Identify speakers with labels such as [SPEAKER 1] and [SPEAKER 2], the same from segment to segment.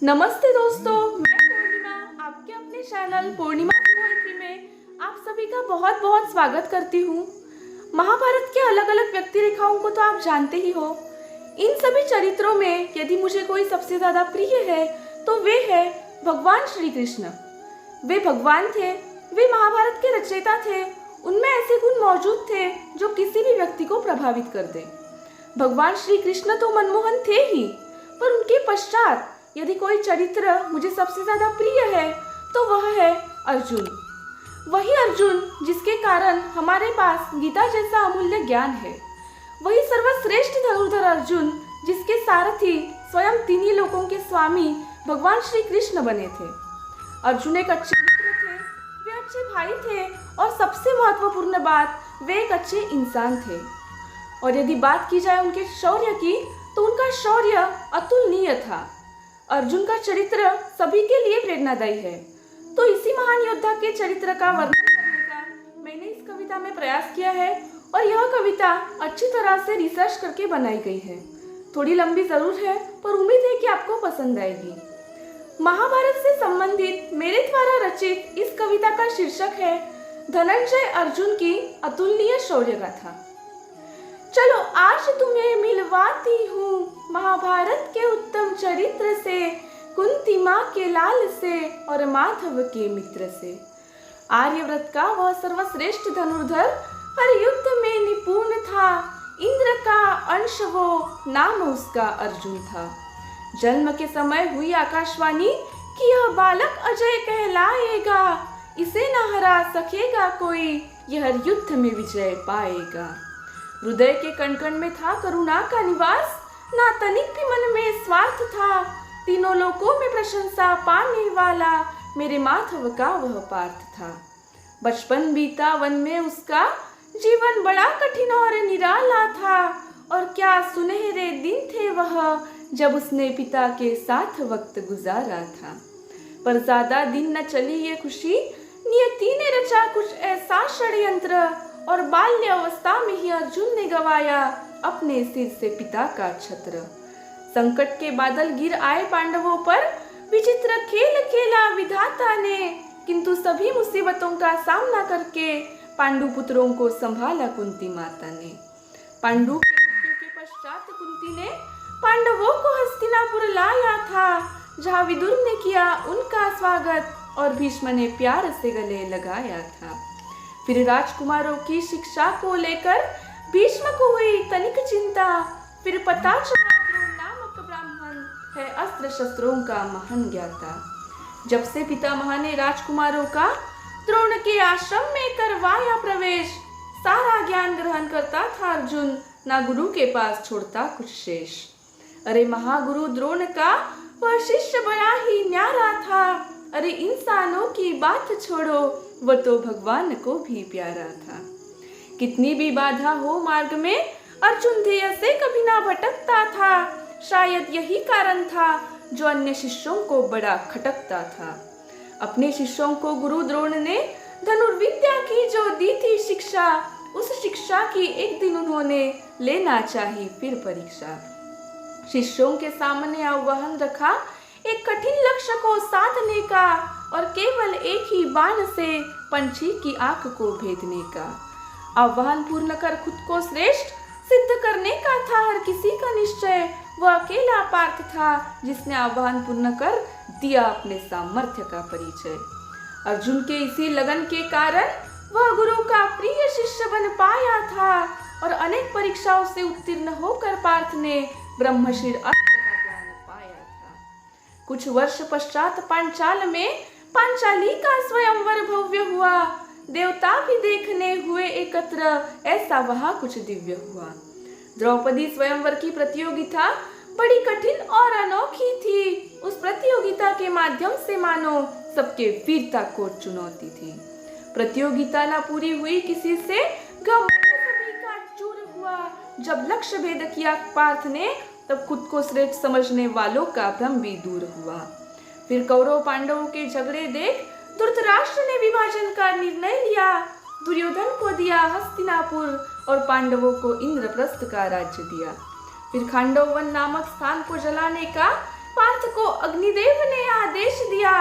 [SPEAKER 1] नमस्ते दोस्तों, मैं पूर्णिमा आपके अपने चैनल पूर्णिमा पोएट्री में आप सभी का बहुत बहुत स्वागत करती हूँ। महाभारत के अलग अलग व्यक्ति रेखाओं को तो आप जानते ही हो। इन सभी चरित्रों में यदि मुझे कोई सबसे ज़्यादा प्रिय है तो वे है भगवान श्री कृष्ण। वे भगवान थे, वे महाभारत के रचयिता थे। उनमें ऐसे गुण मौजूद थे जो किसी भी व्यक्ति को प्रभावित कर दे। भगवान श्री कृष्ण तो मनमोहन थे ही, पर उनके पश्चात यदि कोई चरित्र मुझे सबसे ज्यादा प्रिय है तो वह है अर्जुन। वही अर्जुन जिसके कारण हमारे पास गीता जैसा अमूल्य ज्ञान है। वही सर्वश्रेष्ठ धनुर्धर अर्जुन जिसके सारथी स्वयं तीनों लोकों के स्वामी भगवान श्री कृष्ण बने थे। अर्जुन एक अच्छे मित्र थे, वे अच्छे भाई थे और सबसे महत्वपूर्ण बात, वे एक अच्छे इंसान थे। और यदि बात की जाए उनके शौर्य की तो उनका शौर्य अतुलनीय था। अर्जुन का चरित्र सभी के लिए प्रेरणादायी है। तो इसी महान योद्धा के चरित्र का वर्णन करने का मैंने इस कविता में प्रयास किया है और यह कविता अच्छी तरह से रिसर्च करके बनाई गई है। थोड़ी लंबी जरूर है, पर उम्मीद है कि आपको पसंद आएगी। महाभारत से संबंधित मेरे द्वारा रचित इस कविता का शीर्षक है धनंजय अर्जुन की अतुलनीय शौर्य गाथा। चलो आज तुम्हें मिलवाती हूँ महाभारत के उत्तम चरित्र से, कुंती माँ के लाल से और माधव के मित्र से। आर्यव्रत का वह सर्वश्रेष्ठ धनुर्धर हर युद्ध में निपुण था। इंद्र का अंश वो, नाम उसका अर्जुन था। जन्म के समय हुई आकाशवाणी कि यह बालक अजय कहलाएगा, इसे न हरा सकेगा कोई, यह हर युद्ध में विजय पाएगा। हृदय के कण-कण में था करुणा का निवास, ना तनिक भी मन में स्वार्थ था। तीनों लोकों में प्रशंसा पाने वाला मेरे माधव का वह पार्थ था। बचपन बीता वन में उसका, जीवन बड़ा कठिन और निराला था। और क्या सुनहरे दिन थे वह, जब उसने पिता के साथ वक्त गुजारा था। पर ज्यादा दिन न चली ये खुशी, नियति ने रचा कुछ ऐसा षड्यंत्र, और बाल्य अवस्था में ही अर्जुन ने गवाया अपने सिर से पिता का छत्र। संकट के बादल गिर आए पांडवों पर, विचित्र खेल खेला विधाता ने, किंतु सभी मुसीबतों का सामना करके पांडु पुत्रों को संभाला कुंती माता ने। पांडु की मृत्यु के पश्चात कुंती ने पांडवों को हस्तिनापुर लाया था, जहाँ विदुर ने किया उनका स्वागत और भीष्म ने प्यार से गले लगाया था। फिर राजकुमारों की शिक्षा को लेकर भीष्म को हुई तनिक चिंता, फिर पता चला द्रोण नामक ब्राह्मण है अस्त्र शस्त्रों का महान ज्ञाता। जब से पितामह ने राजकुमारों का द्रोण के आश्रम में करवाया प्रवेश, सारा ज्ञान ग्रहण करता था अर्जुन, ना गुरु के पास छोड़ता कुछ शेष। अरे महागुरु द्रोण का वह शिष्य बड़ा ही न्यारा था। अरे इंसानों की बात छोड़ो, वह तो भगवान को भी प्यारा था। कितनी भी बाधा हो मार्ग में, अर्जुन ध्येय से कभी ना भटकता था। शायद यही कारण था जो अन्य शिष्यों को बड़ा खटकता था। अपने शिष्यों को गुरु द्रोण ने धनुर्विद्या की जो दी थी शिक्षा, उस शिक्षा की एक दिन उन्होंने लेना चाहिए फिर परीक्षा। शिष्यों के सामने आह्वान रखा एक कठिन लक्ष्य को साधने का, और केवल एक ही बाण से पंछी की आंख को भेदने का। आह्वान पूर्ण कर खुद को श्रेष्ठ सिद्ध करने का था हर किसी का निश्चय। वह अकेला पार्थ था जिसने आह्वान पूर्ण कर दिया अपने सामर्थ्य का परिचय। अर्जुन के इसी लगन के कारण वह गुरु का प्रिय शिष्य बन पाया था, और अनेक परीक्षाओं से उत्तीर्ण होकर पार्थ ने ब्रह्मशिर अस्त्र का ज्ञान पाया था। कुछ वर्ष पश्चात पांचाल में पांचाली का स्वयंवर भव्य हुआ। देवता भी देखने हुए एकत्र, ऐसा वहां कुछ दिव्य हुआ। द्रौपदी स्वयंवर की प्रतियोगिता बड़ी कठिन और अनोखी थी। उस प्रतियोगिता के माध्यम से मानो सबके वीरता को चुनौती थी। प्रतियोगिता ना पूरी हुई किसी से, घमंड सभी का चूर हुआ। जब लक्ष्य भेद किया पार्थ ने, तब खुद को श्रेष्ठ समझने वालों का भ्रम भी दूर हुआ। फिर कौरव पांडवों के झगड़े देख धृतराष्ट्र ने विभाजन का निर्णय लिया। दुर्योधन को दिया हस्तिनापुर और पांडवों को इंद्रप्रस्थ का राज्य दिया। फिर खांडव वन नामक स्थान को जलाने का पार्थ को अग्निदेव ने आदेश दिया,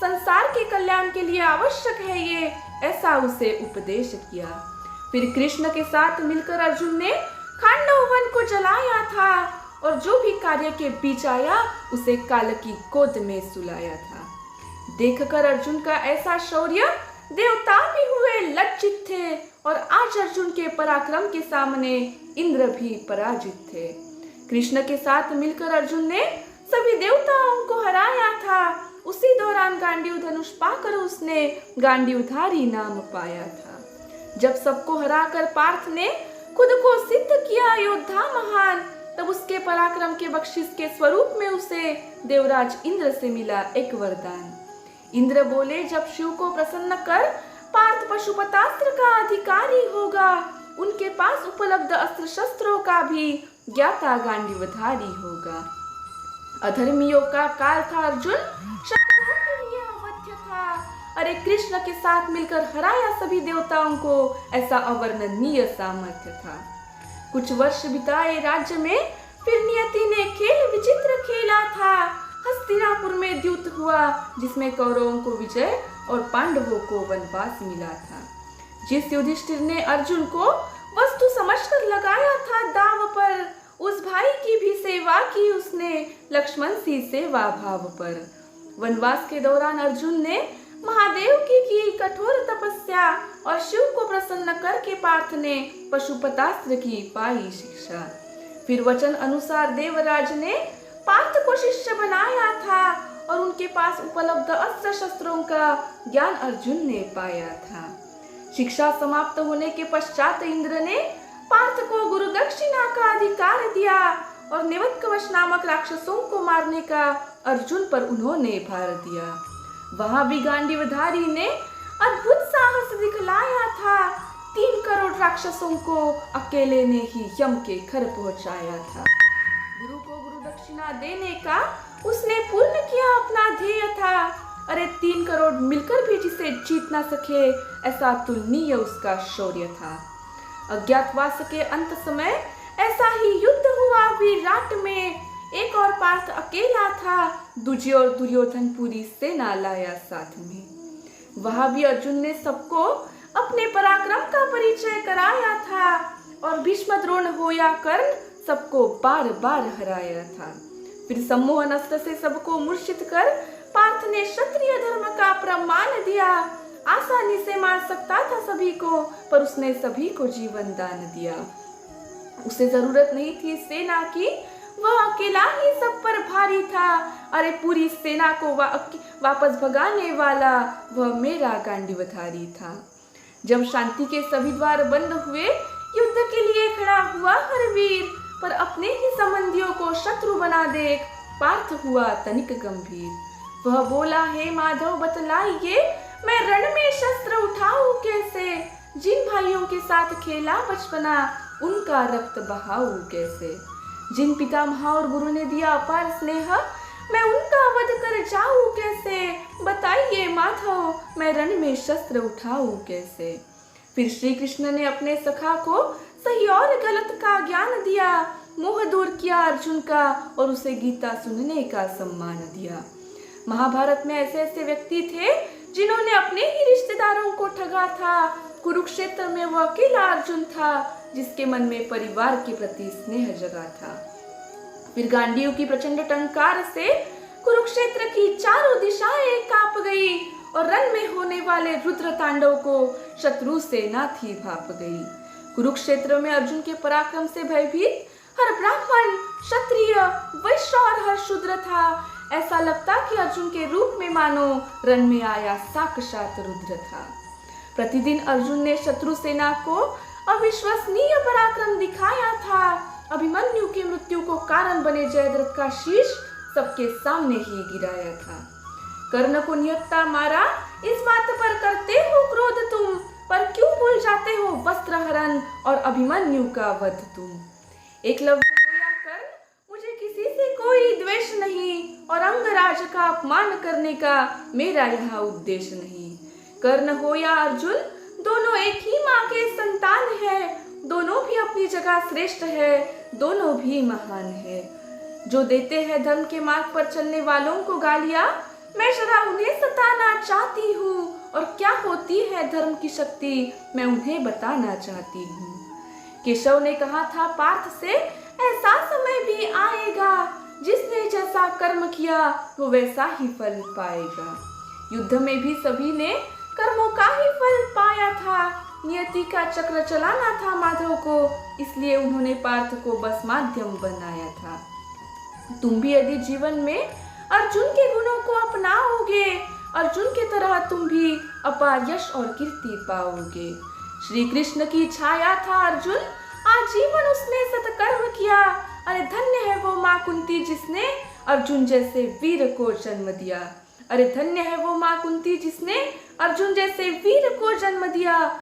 [SPEAKER 1] संसार के कल्याण के लिए आवश्यक है ये, ऐसा उसे उपदेश किया। फिर कृष्ण के साथ मिलकर अर्जुन ने खांडव वन को जलाया था और जो भी कार्य के बीच आया उसे काल की गोद में सुलाया था। देखकर अर्जुन का ऐसा शौर्य देवता भी हुए लज्जित थे और आज अर्जुन के पराक्रम के सामने इंद्र भी पराजित थे। कृष्ण के साथ मिलकर अर्जुन ने सभी देवताओं को हराया था। उसी दौरान गांडीव धनुष पाकर उसने गांडीवधारी नाम पाया था। जब सबको हराकर पार्थ ने खुद को सिद्ध किया योद्धा महान, तब उसके पराक्रम के बख्शिश के स्वरूप में उसे देवराज इंद्र से मिला एक वरदान। इंद्र बोले, जब शिव को प्रसन्न कर पार्थ पशुपतास्त्र का अधिकारी होगा, उनके पास उपलब्ध अस्त्र शस्त्रों का भी ज्ञाता गांडीवधारी होगा। अधर्मियों का काल था अर्जुन, शत्रुओं के लिए अवध्य था। अरे कृष्ण के साथ मिलकर हराया सभी देवताओं को, ऐसा अवर्णनीय सामर्थ्य था। कुछ वर्ष बिताए राज्य में, फिर नियति ने खेल विचित्र खेला था। हस्तिनापुर में द्यूत हुआ, जिसमें कौरवों को विजय और पांडवों को वनवास मिला था। जिस युधिष्ठिर ने अर्जुन को वस्तु समझकर लगाया था दांव पर, उस भाई की भी सेवा की उसने लक्ष्मण सी सेवा भाव पर। वनवास के दौरान अर्जुन ने महादेव की कठोर तपस्या और शिव को प्रसन्न करके पार्थ ने पशुपतास्त्र की पाई शिक्षा। फिर वचन अनुसार देवराज ने पार्थ को शिष्य बनाया था और उनके पास उपलब्ध अस्त्र शस्त्रों का ज्ञान अर्जुन ने पाया था। शिक्षा समाप्त होने के पश्चात इंद्र ने पार्थ को गुरु दक्षिणा का अधिकार दिया और निवत्कवच नामक राक्षसों को मारने का अर्जुन पर उन्होंने भार दिया। वहां भी गांडीवधारी ने अद्भुत साहस दिखलाया था। 3 करोड़ राक्षसों को अकेले ने ही यम के घर पहुंचाया था। गुरु को गुरु दक्षिणा देने का उसने पूर्ण किया अपना ध्येय था। अरे 3 करोड़ मिलकर भी जिसे जीत ना सके, ऐसा तुलनीय उसका शौर्य था। अज्ञातवास के अंत समय ऐसा ही युद्ध हुआ विराट में। एक और पार्थ अकेला था, दूजी और दुर्योधन पूरी सेना लाया साथ में। वहां भी अर्जुन ने सबको अपने पराक्रम का परिचय कराया था और भीष्म द्रोण हो या कर्ण सबको बार बार हराया था। फिर सम्मोहन अस्त्र से सबको मूर्छित कर पार्थ ने क्षत्रिय धर्म का प्रमाण दिया। आसानी से मार सकता था सभी को, पर उसने सभी को जीवन दान दिया। उसे जरूरत नहीं थी सेना की, वह अकेला ही सब पर भारी था। अरे पूरी सेना को वापस भगाने वाला वह मेरा गांडीवधारी था। जब शांति के सभी द्वार बंद हुए, युद्ध के लिए खड़ा हुआ हर वीर, पर अपने ही संबंधियों को शत्रु बना देख पार्थ हुआ तनिक गंभीर। वह बोला, हे माधव बतलाइए, मैं रण में शस्त्र उठाऊं कैसे? जिन भाइयों के साथ खेला बचपना, उनका रक्त बहाऊं कैसे? जिन पितामह और गुरु ने दिया अपार स्नेह, मैं उनका वध कर जाऊं कैसे? बताइए माधव, मैं रण में शस्त्र उठाऊं कैसे? फिर श्री कृष्ण ने अपने सखा को सही और गलत का ज्ञान दिया, मोह दूर किया अर्जुन का और उसे गीता सुनने का सम्मान दिया। महाभारत में ऐसे ऐसे व्यक्ति थे जिन्होंने अपने ही रिश्तेदारों को ठगा था। कुरुक्षेत्र में वो अकेला अर्जुन था जिसके मन में परिवार के प्रति स्नेह जगा था। फिर गांडीव की प्रचंड टंकार से कुरुक्षेत्र की चारों दिशाएं कांप गई और रण में होने वाले रुद्र तांडव को शत्रु सेना थी भाप गई। कुरुक्षेत्र में अर्जुन के पराक्रम से भयभीत हर ब्राह्मण, क्षत्रिय, वैश्य और हर शूद्र था। ऐसा लगता कि अर्जुन के रूप में मानो रण में आया साक्षात रुद्र था। प्रतिदिन अर्जुन ने शत्रु सेना को अविश्वसनीय पराक्रम दिखाया था। अभिमन्यु की मृत्यु को कारण बने जयद्रथ का शीश सबके सामने ही गिराया था। कर्ण को निहत्था मारा, इस बात पर करते हो क्रोध तुम, पर क्यों भूल जाते हो वस्त्रहरण और अभिमन्यु का वध तुम। एकलव्य हो या कर्ण, मुझे किसी से कोई द्वेष नहीं और अंगराज का अपमान करने का मेरा यहाँ उद्देश्य नहीं। कर्ण हो या अर्जुन, दोनों एक ही माँ के संतान है, दोनों भी अपनी जगह श्रेष्ठ है, दोनों भी महान है। जो देते हैं धर्म के मार्ग पर चलने वालों को गालियां, मैं जरा उन्हें सताना चाहती हूँ, और क्या होती है धर्म की शक्ति मैं उन्हें बताना चाहती हूँ। केशव ने कहा था पार्थ से, ऐसा समय भी आएगा जिसने जैसा कर्म किया वो वैसा ही फल पाएगा। युद्ध में भी सभी ने कर्मों का ही फल पाया था। नियति का चक्र चलाना था माधव को, इसलिए उन्होंने पार्थ को बस माध्यम बनाया था। तुम भी यदि जीवन में अर्जुन के गुणों को अपनाओगे, अर्जुन की तरह तुम भी अपार यश और कीर्ति पाओगे। श्री कृष्ण की छाया था अर्जुन, आजीवन उसने सत्कर्म किया। अरे धन्य है वो माँ कुंती जिसने अर्जुन जैसे वीर को जन्म दिया। अरे धन्य है वो माँ कुंती जिसने अर्जुन जैसे वीर को जन्म दिया।